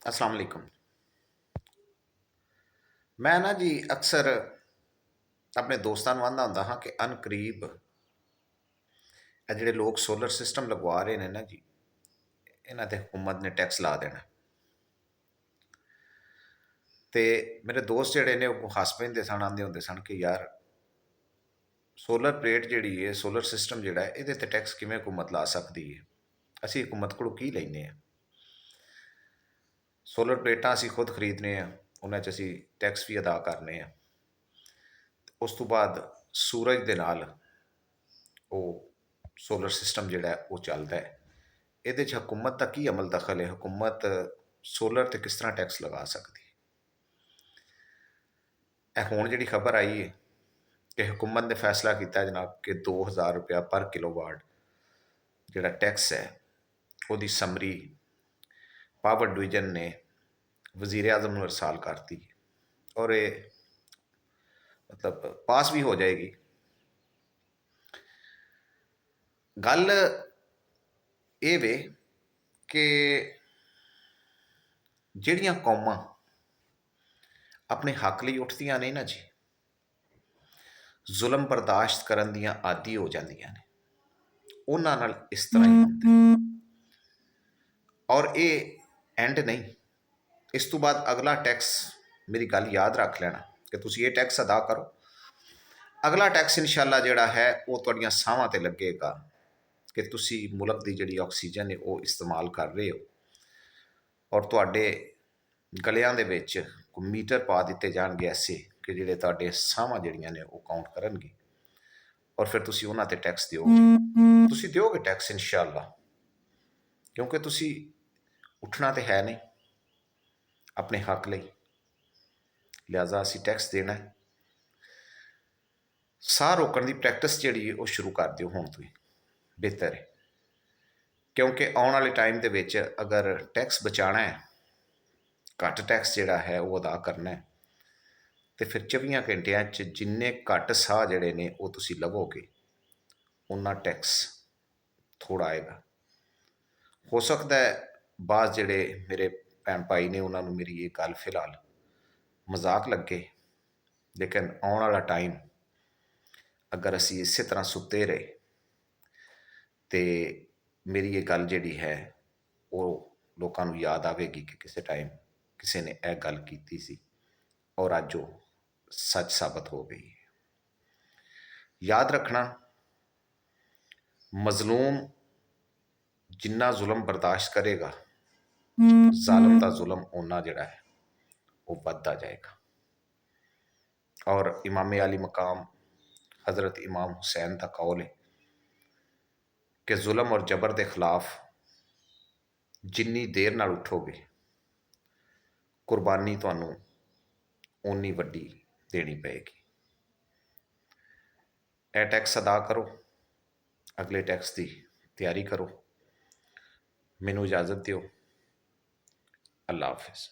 अस्सलाम वालेकुम। मैं ना जी अक्सर अपने दोस्तां ਨੂੰ ਆਂਦਾ ਹੁੰਦਾ ਹਾਂ ਕਿ ਅਨਕਰੀਬ ਇਹ ਜਿਹੜੇ ਲੋਕ ਸੋਲਰ ਸਿਸਟਮ ਲਗਵਾ ਰਹੇ ਨੇ ਨਾ ਜੀ, ਇਹਨਾਂ ਤੇ ਹਕੂਮਤ ਨੇ ਟੈਕਸ ਲਾ ਦੇਣਾ। ਤੇ ਮੇਰੇ ਦੋਸਤ ਜਿਹੜੇ ਨੇ ਉਹ ਹੱਸ ਪੈਂਦੇ ਸਨ, ਆਂਦੇ ਹੁੰਦੇ ਸਨ ਕਿ ਯਾਰ ਸੋਲਰ ਪਲੇਟ ਜਿਹੜੀ ਹੈ, ਸੋਲਰ ਸਿਸਟਮ ਜਿਹੜਾ ਹੈ, ਇਹਦੇ ਤੇ ਟੈਕਸ ਕਿਵੇਂ ਹਕੂਮਤ ਲਾ ਸਕਦੀ ਹੈ? ਅਸੀਂ ਹਕੂਮਤ ਕੋਲੋਂ ਕੀ ਲੈਂਦੇ ਹਾਂ? ਸੋਲਰ ਪਲੇਟਾਂ ਅਸੀਂ ਖੁਦ ਖਰੀਦਨੇ ਆ, ਉਹਨਾਂ 'ਚ ਅਸੀਂ ਟੈਕਸ ਵੀ ਅਦਾ ਕਰਨੇ ਆ। ਉਸ ਤੋਂ ਬਾਅਦ ਸੂਰਜ ਦੇ ਨਾਲ ਉਹ ਸੋਲਰ ਸਿਸਟਮ ਜਿਹੜਾ ਹੈ ਉਹ ਚੱਲਦਾ ਹੈ। ਇਹਦੇ 'ਚ ਹਕੂਮਤ ਦਾ ਕੀ ਅਮਲ ਦਖਲ ਹੈ? ਹਕੂਮਤ ਸੋਲਰ 'ਤੇ ਕਿਸ ਤਰ੍ਹਾਂ ਟੈਕਸ ਲਗਾ ਸਕਦੀ ਹੈ? ਇਹ ਹੁਣ ਜਿਹੜੀ ਖਬਰ ਆਈ ਹੈ ਕਿ ਹਕੂਮਤ ਨੇ ਫੈਸਲਾ ਕੀਤਾ ਜਨਾਬ ਕਿ 2000 ਰੁਪਇਆ ਪਰ ਕਿਲੋਵਾਟ ਜਿਹੜਾ ਟੈਕਸ ਹੈ ਉਹਦੀ ਸਮਰੀ ਪਾਵਰ ਡਿਵੀਜ਼ਨ ਨੇ ਵਜ਼ੀਰ ਆਜ਼ਮ ਨੂੰ ਇਰਸਾਲ ਕਰਤੀ ਔਰ ਇਹ ਮਤਲਬ ਪਾਸ ਵੀ ਹੋ ਜਾਏਗੀ। ਗੱਲ ਇਹ ਵੇ ਕਿ ਜਿਹੜੀਆਂ ਕੌਮਾਂ ਆਪਣੇ ਹੱਕ ਲਈ ਉੱਠਦੀਆਂ ਨੇ ਨਾ ਜੀ, ਜ਼ੁਲਮ ਬਰਦਾਸ਼ਤ ਕਰਨ ਦੀਆਂ ਆਦੀ ਹੋ ਜਾਂਦੀਆਂ ਨੇ, ਉਹਨਾਂ ਨਾਲ ਇਸ ਤਰ੍ਹਾਂ ਹੀ ਹੁੰਦਾ ਔਰ ਇਹ ਐਂਡ ਨਹੀਂ। ਇਸ ਤੋਂ ਬਾਅਦ ਅਗਲਾ ਟੈਕਸ, ਮੇਰੀ ਗੱਲ ਯਾਦ ਰੱਖ ਲੈਣਾ ਕਿ ਤੁਸੀਂ ਇਹ ਟੈਕਸ ਅਦਾ ਕਰੋ, ਅਗਲਾ ਟੈਕਸ ਇਨਸ਼ਾਅੱਲਾ ਜਿਹੜਾ ਹੈ ਉਹ ਤੁਹਾਡੀਆਂ ਸਾਹਾਂ 'ਤੇ ਲੱਗੇਗਾ ਕਿ ਤੁਸੀਂ ਮੁਲਕ ਦੀ ਜਿਹੜੀ ਆਕਸੀਜਨ ਹੈ ਉਹ ਇਸਤੇਮਾਲ ਕਰ ਰਹੇ ਹੋ ਔਰ ਤੁਹਾਡੇ ਗਲਿਆਂ ਦੇ ਵਿੱਚ ਮੀਟਰ ਪਾ ਦਿੱਤੇ ਜਾਣਗੇ ਐਸੇ ਕਿ ਜਿਹੜੇ ਤੁਹਾਡੇ ਸਾਹਾਂ ਜਿਹੜੀਆਂ ਨੇ ਉਹ ਕਾਊਂਟ ਕਰਨਗੇ ਔਰ ਫਿਰ ਤੁਸੀਂ ਉਹਨਾਂ 'ਤੇ ਟੈਕਸ ਦਿਓਗੇ। ਤੁਸੀਂ ਦਿਓਗੇ ਟੈਕਸ ਇਨਸ਼ਾਅੱਲਾ, ਕਿਉਂਕਿ ਤੁਸੀਂ ਉੱਠਣਾ ਤਾਂ ਹੈ ਨਹੀਂ ਆਪਣੇ ਹੱਕ ਲਈ, ਲਿਹਾਜ਼ਾ ਅਸੀਂ ਟੈਕਸ ਦੇਣਾ ਹੈ। ਸਾਹ ਰੋਕਣ ਦੀ ਪ੍ਰੈਕਟਿਸ ਜਿਹੜੀ ਹੈ ਉਹ ਸ਼ੁਰੂ ਕਰ ਦਿਓ ਹੁਣ ਤੋਂ ਹੀ, ਬਿਹਤਰ ਹੈ, ਕਿਉਂਕਿ ਆਉਣ ਵਾਲੇ ਟਾਈਮ ਦੇ ਵਿੱਚ ਅਗਰ ਟੈਕਸ ਬਚਾਉਣਾ ਹੈ, ਘੱਟ ਟੈਕਸ ਜਿਹੜਾ ਹੈ ਉਹ ਅਦਾ ਕਰਨਾ ਹੈ, ਤੇ ਫਿਰ 24 ਘੰਟਿਆਂ 'ਚ ਜਿੰਨੇ ਘੱਟ ਸਾਹ ਜਿਹੜੇ ਨੇ ਉਹ ਤੁਸੀਂ ਲਵੋਗੇ ਉਨਾ ਟੈਕਸ ਥੋੜ੍ਹਾ ਆਏਗਾ। ਹੋ ਸਕਦਾ ਹੈ ਬਾਅਦ ਜਿਹੜੇ ਮੇਰੇ ਭੈਣ ਭਾਈ ਨੇ ਉਹਨਾਂ ਨੂੰ ਮੇਰੀ ਇਹ ਗੱਲ ਫਿਲਹਾਲ ਮਜ਼ਾਕ ਲੱਗੇ, ਲੇਕਿਨ ਆਉਣ ਵਾਲਾ ਟਾਈਮ ਅਗਰ ਅਸੀਂ ਇਸੇ ਤਰ੍ਹਾਂ ਸੁੱਤੇ ਰਹੇ ਤੇ ਮੇਰੀ ਇਹ ਗੱਲ ਜਿਹੜੀ ਹੈ ਉਹ ਲੋਕਾਂ ਨੂੰ ਯਾਦ ਆਵੇਗੀ ਕਿ ਕਿਸੇ ਟਾਈਮ ਕਿਸੇ ਨੇ ਇਹ ਗੱਲ ਕੀਤੀ ਸੀ ਔਰ ਅੱਜ ਉਹ ਸੱਚ ਸਾਬਤ ਹੋ ਗਈ ਹੈ। ਯਾਦ ਰੱਖਣਾ, ਮਜ਼ਲੂਮ ਜਿੰਨਾ ਜ਼ੁਲਮ ਬਰਦਾਸ਼ਤ ਕਰੇਗਾ, ਜ਼ਾਲਮ ਦਾ ਜ਼ੁਲਮ ਓਨਾ ਜਿਹੜਾ ਹੈ ਉਹ ਵੱਧਦਾ ਜਾਏਗਾ। ਔਰ ਇਮਾਮ ਆਲੀ ਮਕਾਮ हज़रत इमाम हुसैन का कौल है कि जुल्म और जबर के खिलाफ जिन्नी देर नाल उठोगे कुर्बानी तुहानू उन्नी वड्डी देनी पेगी। यह टैक्स अदा करो, अगले टैक्स की तैयारी करो। मैनू इजाज़त दिओ। अल्लाह हाफिज़।